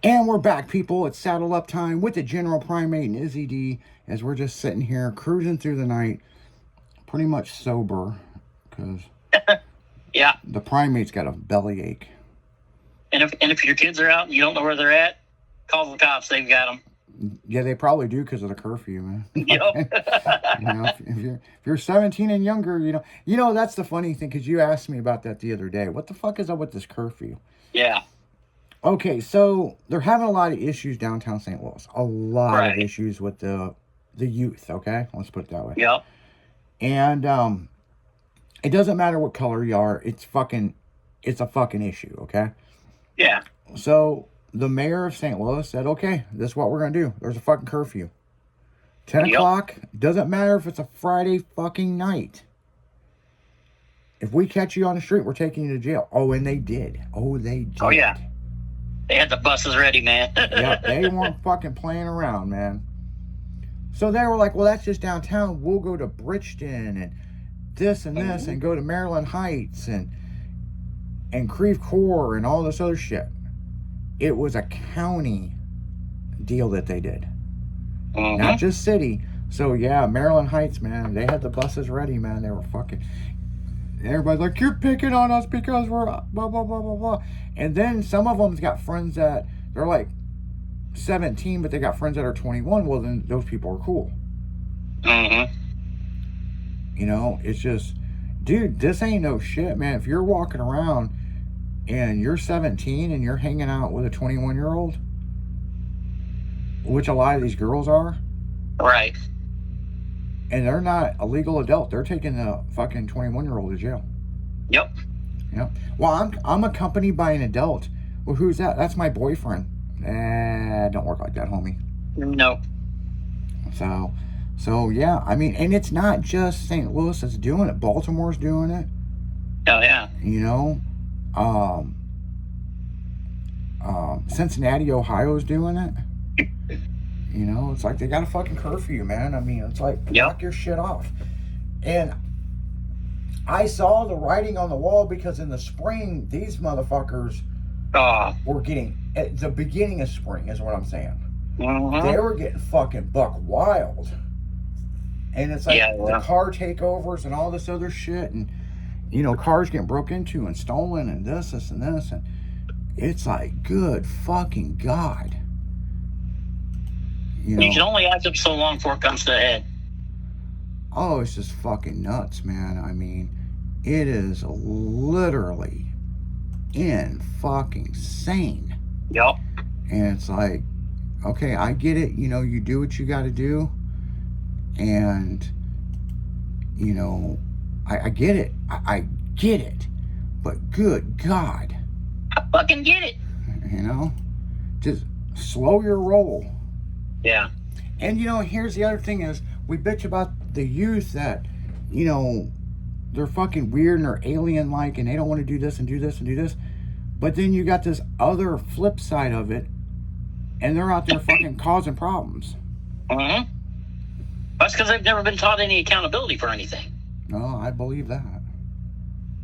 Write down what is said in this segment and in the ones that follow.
And we're back, people. It's Saddle Up time with the General Primate and Izzy D, as we're just sitting here cruising through the night, pretty much sober, because yeah, the Primate's got a bellyache. And if your kids are out and you don't know where they're at, call the cops. They've got them. Yeah, they probably do because of the curfew, man. Yep. If you're 17 and younger, you know that's the funny thing, because you asked me about that the other day. What the fuck is up with this curfew? Yeah. Okay, so they're having a lot of issues downtown St. Louis. A lot of issues with the youth, okay? Let's put it that way. Yep. And it doesn't matter what color you are. It's a fucking issue, okay? Yeah. So the mayor of St. Louis said, okay, this is what we're going to do. There's a fucking curfew. 10 o'clock, doesn't matter if it's a Friday fucking night. If we catch you on the street, we're taking you to jail. Oh, and they did. Oh, they did. Oh, yeah. They had the buses ready, man. Yeah, they weren't fucking playing around, man. So they were like, well, that's just downtown. We'll go to Bridgeton and this and this and go to Maryland Heights and Creve Coeur and all this other shit. It was a county deal that they did. Not just city. So, yeah, Maryland Heights, man, they had the buses ready, man. They were fucking... Everybody's like, you're picking on us because we're blah, blah, blah, blah, blah. And then some of them's got friends that, they're like 17, but they got friends that are 21. Well, then those people are cool. You know, it's just, dude, this ain't no shit, man. If you're walking around and you're 17 and you're hanging out with a 21-year-old, which a lot of these girls are. Right. And they're not a legal adult. They're taking the fucking 21-year-old to jail. Yep. Yep. Well, I'm accompanied by an adult. Well, who's that? That's my boyfriend. Don't work like that, homie. No. So yeah. I mean, and it's not just St. Louis that's doing it. Baltimore's doing it. Oh, yeah. You know, Cincinnati, Ohio's doing it. You know, it's like they got a fucking curfew, man. I mean, it's like, knock your shit off. And I saw the writing on the wall because in the spring, these motherfuckers were getting, at the beginning of spring is what I'm saying. They were getting fucking buck wild. And it's like the car takeovers and all this other shit. And, you know, cars getting broke into and stolen and this and this. And it's like, good fucking God. You can only act up so long before it comes to a head. Oh, it's just fucking nuts, man. I mean, it is literally fucking insane. Yep. And it's like, okay, I get it. You know, you do what you got to do. And, you know, I get it. I get it. But good God. I fucking get it. You know, just slow your roll. Yeah. And, you know, here's the other thing is, we bitch about the youth that, you know, they're fucking weird and they're alien-like and they don't want to do this and do this and do this. But then you got this other flip side of it, and they're out there fucking causing problems. That's because they've never been taught any accountability for anything. No, I believe that.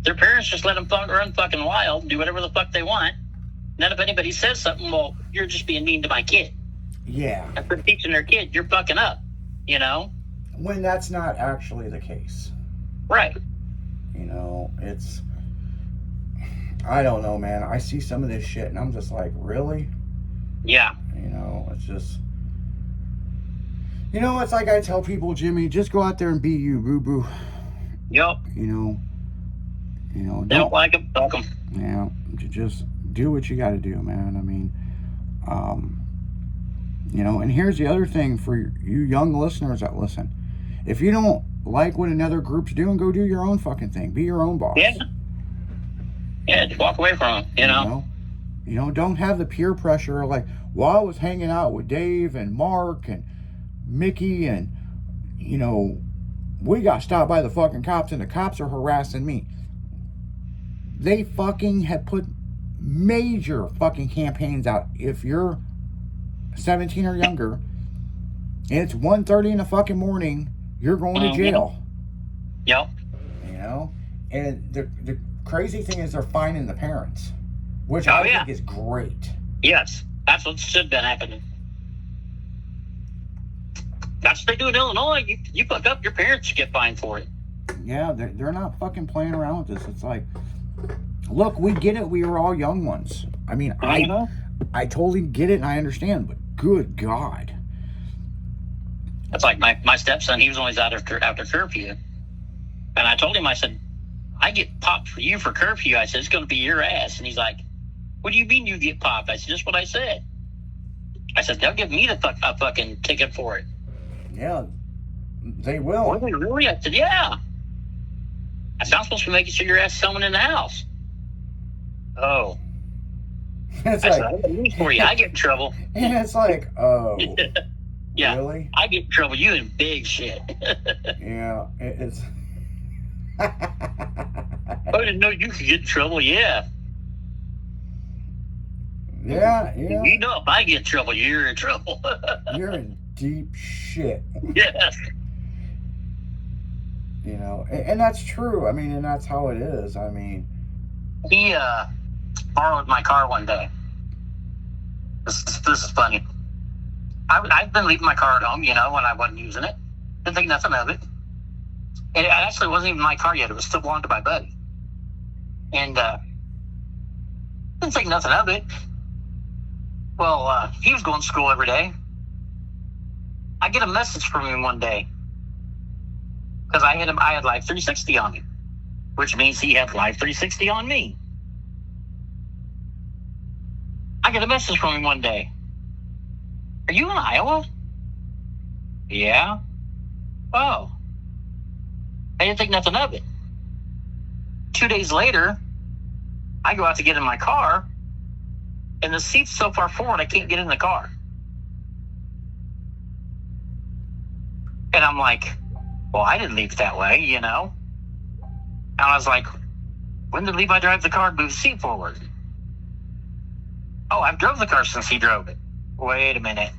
Their parents just let them run fucking wild and do whatever the fuck they want. And then if anybody says something, well, you're just being mean to my kid. Yeah. If they're teaching their kid, you're fucking up, you know? When that's not actually the case. Right. You know, it's... I don't know, man. I see some of this shit and I'm just like, really? Yeah. You know, it's just... You know, it's like I tell people, Jimmy, just go out there and be you, boo-boo. Yep. You know, don't like them, fuck them. Yeah, just do what you got to do, man. I mean, you know, and here's the other thing for you young listeners that listen. If you don't like what another group's doing, go do your own fucking thing. Be your own boss. Yeah. Yeah, just walk away from them, you know? You know, don't have the peer pressure like, well, I was hanging out with Dave and Mark and Mickey and, you know, we got stopped by the fucking cops and the cops are harassing me. They fucking have put major fucking campaigns out. If you're 17 or younger, and it's 1:30 in the fucking morning, you're going to jail. Yep. You know? And the crazy thing is they're fining the parents, which I think is great. Yes. That's what should have been happening. That's what they do in Illinois. You fuck up, your parents get fined for it. Yeah, they're not fucking playing around with this. It's like, look, we get it. We were all young ones. I mean, I totally get it and I understand, but good God. That's like my stepson. He was always out after curfew. And I told him, I said, I get popped for you for curfew. I said, it's going to be your ass. And he's like, what do you mean you get popped? I said, just what I said. I said, they'll give me a fucking ticket for it. Yeah, they will. Oh, really? I said, yeah. I said, I'm supposed to be making sure your ass is someone in the house. Oh. It's I like, said, I got news for you. I get in trouble. and it's like, oh, Yeah. really? I get in trouble. You in big shit. Yeah, it's. I didn't know you could get in trouble. Yeah. Yeah. You know, if I get in trouble, you're in trouble. You're in deep shit. Yes. You know, and that's true. I mean, and that's how it is. I mean, He borrowed my car one day. This is funny. I've been leaving my car at home, when I wasn't using it. Didn't think nothing of it. And it actually wasn't even my car yet. It was still belonged to my buddy. And didn't think nothing of it. Well, he was going to school every day. I get a message from him one day. Because I had Live 360 on him. Which means he had Live 360 on me. I get a message from him one day. Are you in Iowa? Yeah. Oh. I didn't think nothing of it. 2 days later, I go out to get in my car, and the seat's so far forward I can't get in the car. And I'm like, well, I didn't leave it that way, And I was like, when did Levi drive the car and move the seat forward? Oh, I've drove the car since he drove it. Wait a minute.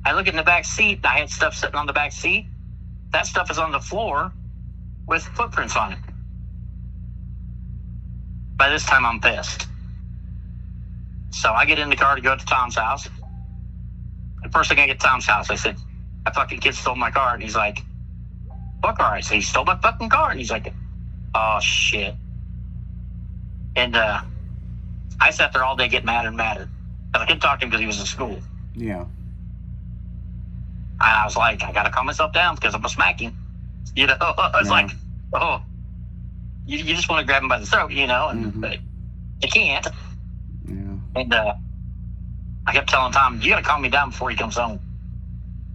I look in the back seat. I had stuff sitting on the back seat. That stuff is on the floor with footprints on it. By this time, I'm pissed. So I get in the car to go to Tom's house. The first thing I get to Tom's house, I said, that fucking kid stole my car. And he's like, what car? I said, he stole my fucking car. And he's like, oh, shit. And I sat there all day getting madder and madder. Because I couldn't talk to him because he was in school. yeah. And I was like, I got to calm myself down because I'm going to smack him. I was like, oh, you just want to grab him by the throat, and but you can't. Yeah. And I kept telling Tom, you got to calm me down before he comes home.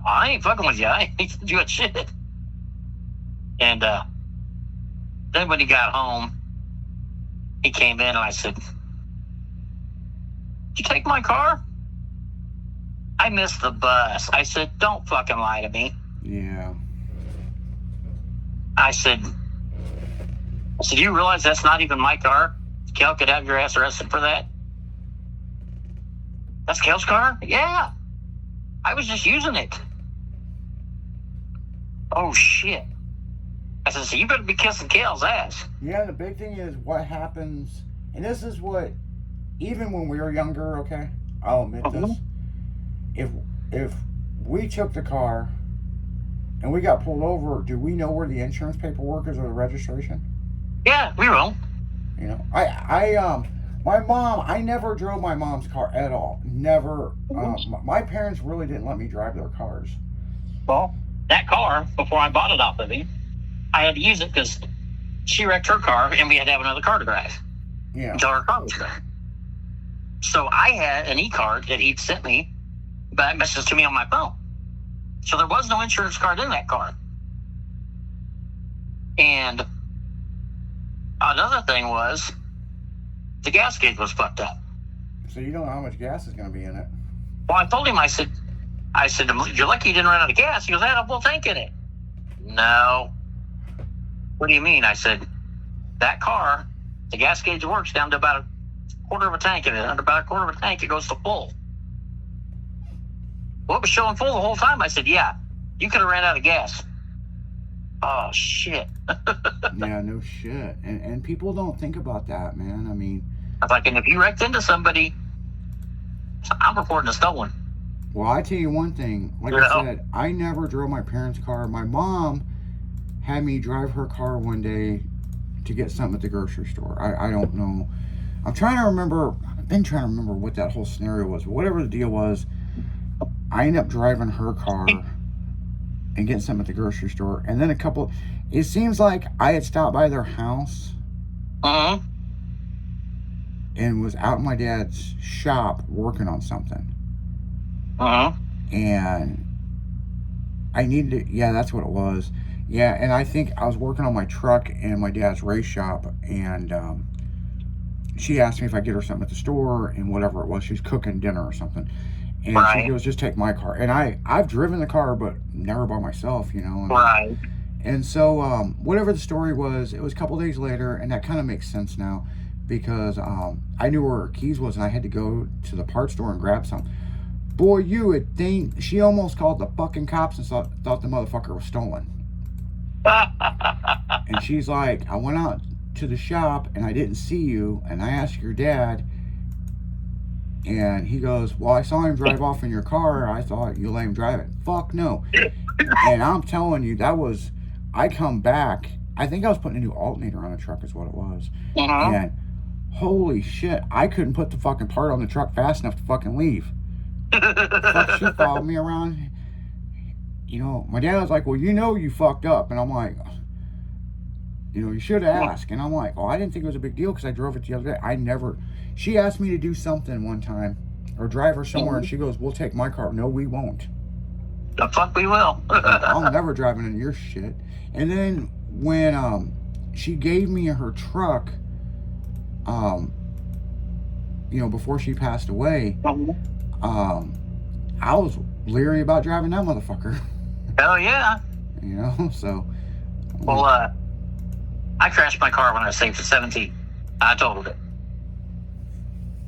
I ain't fucking with you. I ain't doing shit. And then when he got home, he came in and I said, did you take my car? I missed the bus. I said, don't fucking lie to me. Yeah. I said, you realize that's not even my car? Kel could have your ass arrested for that? That's Kel's car? Yeah. I was just using it. Oh, shit. I said, so you better be kissing Kel's ass. Yeah, the big thing is what happens, and this is what, even when we were younger, okay, I'll admit this. If we took the car and we got pulled over, do we know where the insurance paperwork is or the registration? Yeah, we will. My mom, I never drove my mom's car at all. Never. My parents really didn't let me drive their cars. Well, that car, before I bought it off of him, I had to use it because she wrecked her car and we had to have another car to drive. Yeah. Until her car was done. So I had an e-card that he'd sent me, but it messaged to me on my phone. So there was no insurance card in that car. And another thing was the gas gauge was fucked up. So you don't know how much gas is going to be in it. Well, I told him, I said, you're lucky you didn't run out of gas. He goes, I had a full tank in it. No. What do you mean? I said, that car, the gas gauge works down to about a quarter of a tank in it. Under about a quarter of a tank, it goes to full. Well, it was showing full the whole time. I said, yeah, you could have ran out of gas. Oh, shit. Yeah, no shit. And people don't think about that, man. I mean, I was like, and if you wrecked into somebody, I'm reporting it stolen. Well, I tell you one thing. Like You I know? said, I never drove my parents' car. My mom had me drive her car one day to get something at the grocery store. I don't know. I'm trying to remember. I've been trying to remember what that whole scenario was. But whatever the deal was, I ended up driving her car and getting something at the grocery store. And then it seems like I had stopped by their house Uh-huh. and was out in my dad's shop working on something. Uh-huh. And I needed to, yeah, that's what it was. Yeah, and I think I was working on my truck in my dad's race shop, and she asked me if I'd get her something at the store, and whatever it was, she was cooking dinner or something. And Right. she goes, just take my car. And I've driven the car, but never by myself, you know. Right. And so, whatever the story was, it was a couple days later, and that kind of makes sense now, because I knew where her keys was, and I had to go to the parts store and grab some. Boy, you would think she almost called the fucking cops and thought the motherfucker was stolen. And she's like, I went out to the shop and I didn't see you, and I asked your dad, and he goes, well, I saw him drive off in your car. I thought you let him drive it. Fuck no. And I'm telling you, I come back, I think I was putting a new alternator on the truck is what it was. Uh-huh. And holy shit, I couldn't put the fucking part on the truck fast enough to fucking leave. Fuck, she followed me around. You know, my dad was like, well, you know you fucked up. And I'm like, you know, you should have asked. And I'm like, oh, I didn't think it was a big deal because I drove it the other day. She asked me to do something one time or drive her somewhere, and she goes, we'll take my car. No, we won't. The fuck we will. I'm never driving in your shit. And then when she gave me her truck, you know, before she passed away, I was leery about driving that motherfucker. Hell yeah. You know, so. Well, I crashed my car when I was 17. I totaled it.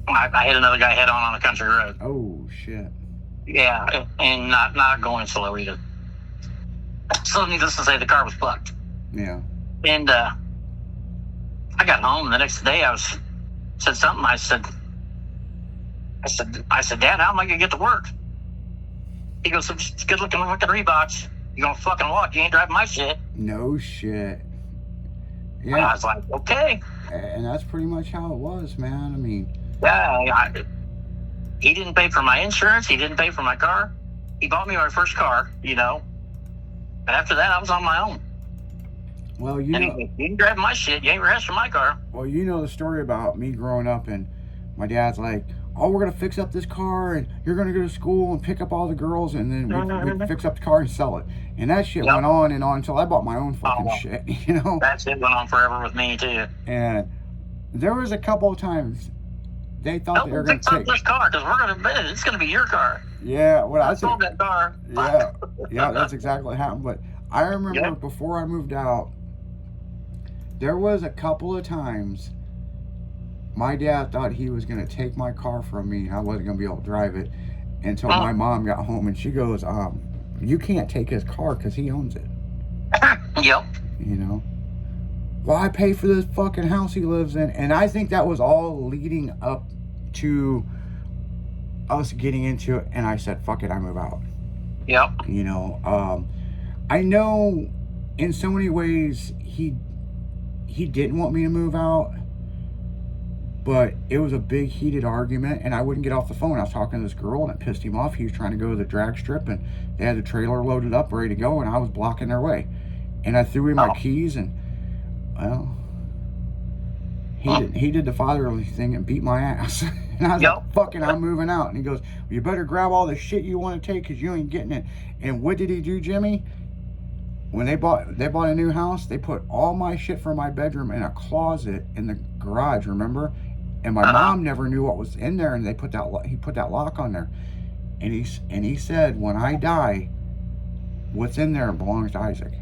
I hit another guy head on a country road. Oh shit. Yeah, and not going slow either. So needless to say, the car was fucked. Yeah. And I got home, and the next day said something. I said, Dad, how am I gonna get to work? He goes, it's good looking fucking Reeboks. You gonna fucking walk? You ain't driving my shit. No shit. And I Yeah. was like, okay. And that's pretty much how it was, man. I mean, Yeah, he didn't pay for my insurance. He didn't pay for my car. He bought me my first car, you know. And after that, I was on my own. well, you And know, you ain't driving my shit. You ain't rashing my car. well, you know the story about me growing up, and my dad's like, oh, we're gonna fix up this car, and you're gonna go to school and pick up all the girls, and then we fix up the car and sell it. And that shit Yep. went on and on until I bought my own fucking Oh. shit, you know. That shit went on forever with me, too. And there was a couple of times they thought they were Don't gonna fix up take. this car, because it's going to be your car. Yeah, what I I sold said. that car. Yeah, that's exactly what happened. But I remember Yeah. before I moved out, there was a couple of times my dad thought he was going to take my car from me, and I wasn't going to be able to drive it until my mom got home, and she goes, you can't take his car because he owns it, Yep. you know. Well, I pay for this fucking house he lives in. And I think that was all leading up to us getting into it, and I said, fuck it, I move out. Yep. You know, I know in so many ways he didn't want me to move out, but it was a big heated argument, and I wouldn't get off the phone. I was talking to this girl, and it pissed him off. He was trying to go to the drag strip, and they had the trailer loaded up, ready to go, and I was blocking their way. And I threw him my keys, and well, he did the fatherly thing and beat my ass. And I was like, fucking, I'm moving out. And he goes, well, you better grab all the shit you want to take because you ain't getting it. And what did he do, Jimmy? When they bought a new house, they put all my shit from my bedroom in a closet in the garage, remember? And my mom never knew what was in there, and he put that lock on there. And he said, when I die, what's in there belongs to Isaac.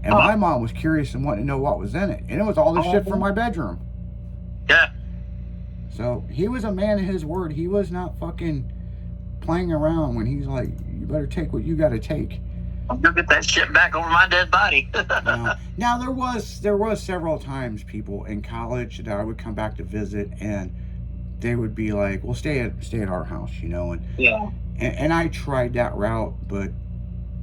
And my mom was curious and wanted to know what was in it. And it was all the shit from my bedroom. Yeah. So he was a man of his word. He was not fucking playing around when he's like, you better take what you got to take. I'm going to get that shit back over my dead body. Now there was several times, people, in college that I would come back to visit, and they would be like, well, stay at our house, you know, Yeah. and I tried that route, but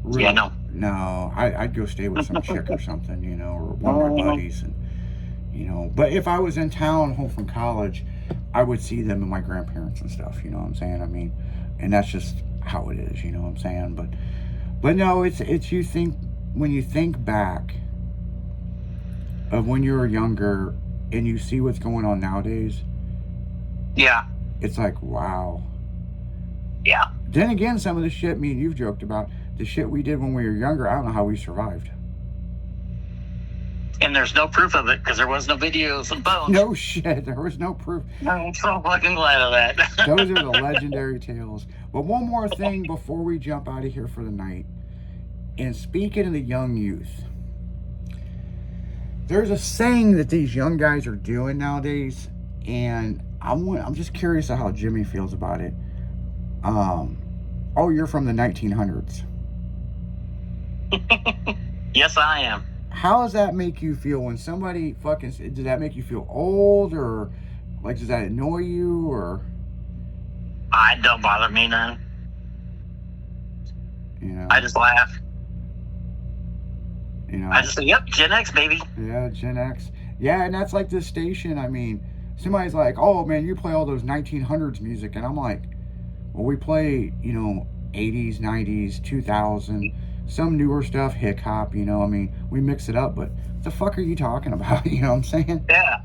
really, Yeah, no, I'd go stay with some chick or something, you know, or one of my buddies, and you know. But if I was in town, home from college, I would see them and my grandparents and stuff. You know what I'm saying? I mean, and that's just how it is. You know what I'm saying? But no, it's you think when you think back of when you were younger and you see what's going on nowadays, Yeah. it's like wow. Yeah. Then again, some of the shit me and you've joked about, the shit we did when we were younger, I don't know how we survived. And there's no proof of it because there was no videos and phones. No shit, there was no proof. I'm so fucking glad of that. Those are the legendary tales. But one more thing before we jump out of here for the night. And speaking of the young youth, there's a saying that these young guys are doing nowadays, and I'm just curious of how Jimmy feels about it. Oh, you're from the 1900s. Yes, I am. How does that make you feel when somebody fucking... Does that make you feel old, or like does that annoy you, or... It don't bother me none. You know, I just laugh. you know. I just say, yep, Gen X, baby. Yeah, Gen X. Yeah, and that's like this station. I mean, somebody's like, oh, man, you play all those 1900s music. And I'm like, well, we play, you know, 80s, 90s, 2000, some newer stuff, hip hop, you know. I mean, we mix it up, but what the fuck are you talking about? You know what I'm saying? Yeah.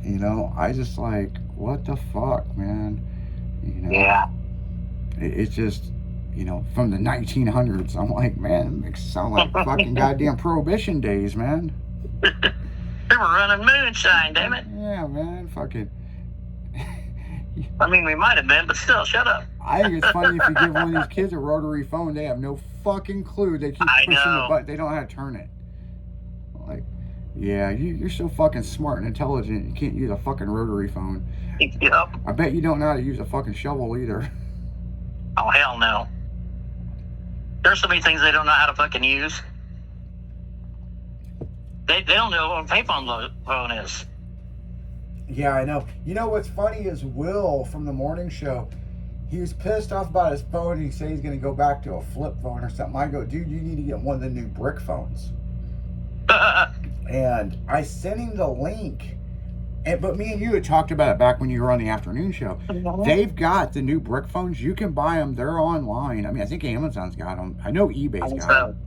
You know, I just like, what the fuck, man? You know? Yeah. It's just, you know, from the 1900s. I'm like, man, it makes it sound like fucking goddamn Prohibition days, man. They were running moonshine, damn it. Yeah, man, fucking. I mean, we might have been, but still, shut up. I think it's funny if you give one of these kids a rotary phone, they have no fucking clue. They keep I pushing the know. button. They don't know how to turn it. Like, yeah, you're so fucking smart and intelligent. You can't use a fucking rotary phone. Yep. I bet you don't know how to use a fucking shovel either. Oh, hell no. There's so many things they don't know how to fucking use. They don't know what a payphone phone is. Yeah, I know. You know what's funny is Will from the morning show. He was pissed off about his phone, and he said he's going to go back to a flip phone or something. I go, dude, you need to get one of the new brick phones. And I sent him the link. But me and you had talked about it back when you were on the afternoon show. They've got the new brick phones. You can buy them. They're online. I mean, I think Amazon's got them. I know eBay's got them.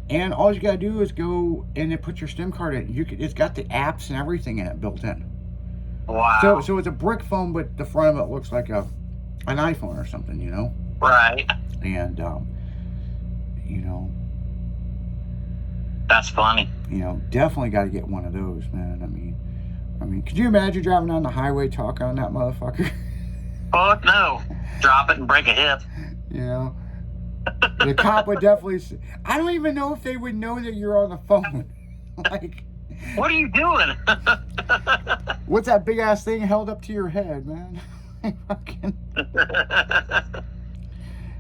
And all you gotta do is go and then put your SIM card in. It's got the apps and everything in it built in. Wow. So it's a brick phone, but the front of it looks like an iPhone or something, you know. Right. And you know, That's funny. Definitely got to get one of those, man. I mean, could you imagine driving on the highway talking on that motherfucker? Fuck no. Drop it and break a hip. You know, the cop would definitely. I don't even know if they would know that you're on the phone. Like, What are you doing? what's that big ass thing held up to your head, man? Fucking.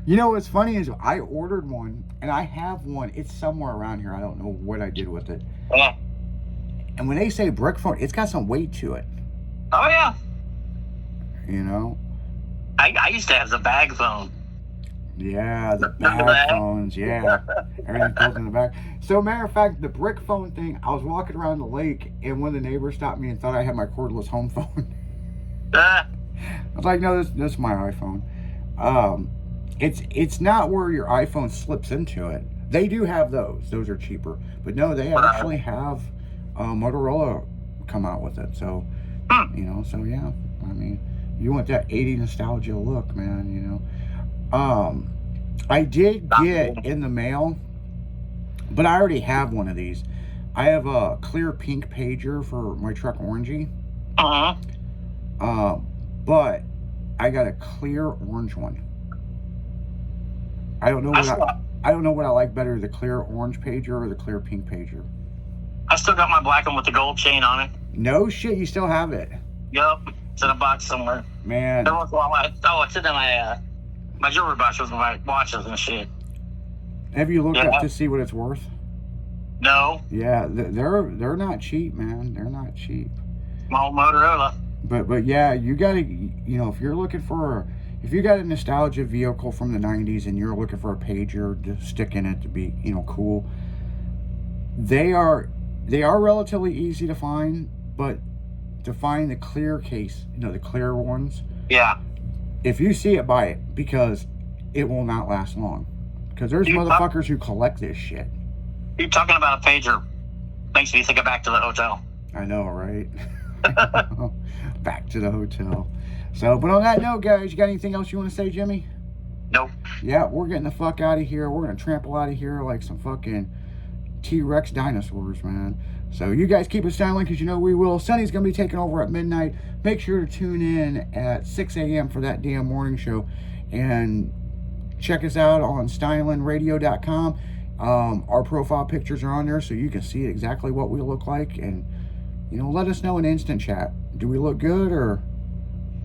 You know what's funny is I ordered one, and I have one. It's somewhere around here. I don't know what I did with it. Yeah. And when they say brick phone, it's got some weight to it. Oh, yeah. You know? I used to have the bag phone. Yeah, the Remember bag that? phones, yeah. Everything's built in the back. So, matter of fact, the brick phone thing, I was walking around the lake, and one of the neighbors stopped me and thought I had my cordless home phone. I was like, no, this is my iPhone. It's not where your iPhone slips into it. They do have those. Those are cheaper. But no, they actually have Motorola come out with it. So, so yeah. I mean, you want that 80 nostalgia look, man, I did get in the mail, but I already have one of these. I have a clear pink pager for my truck Orangey. Uh-huh. But I got a clear orange one. I don't know what I like better, the clear orange pager or the clear pink pager. I still got my black one with the gold chain on it. No shit, you still have it. Yup. It's in a box somewhere. Man. It's in my jewelry box with my watches and shit. Have you looked up to see what it's worth? No. Yeah, they're not cheap, man. They're not cheap. My old Motorola. But yeah, you gotta, if you're looking for, if you got a nostalgia vehicle from the 90s and you're looking for a Pager to stick in it to be, cool, they are relatively easy to find, but to find the clear case, the clear ones, Yeah. if you see it, buy it, because it will not last long. Because there's motherfuckers who collect this shit. You talking about a pager makes me think of Back to the Hotel. I know, right? Back to the hotel. So, but on that note, guys, you got anything else you want to say, Jimmy? Nope. Yeah, we're getting the fuck out of here. We're going to trample out of here like some fucking T-Rex dinosaurs, man. So you guys keep it silent, because we will. Sonny's going to be taking over at midnight. Make sure to tune in at 6 a.m. for that damn morning show. And check us out on stylinradio.com. Our profile pictures are on there, so you can see exactly what we look like. And, let us know in instant chat. Do we look good, or,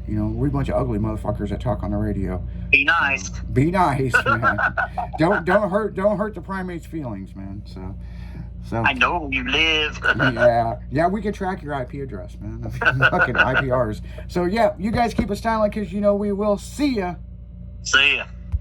we a bunch of ugly motherfuckers that talk on the radio? Be nice. Be nice, man. don't hurt the primates' feelings, man. So I know where you live. yeah, we can track your IP address, man. Fucking IPRs. So yeah, you guys keep us silent, because we will. See ya. See ya.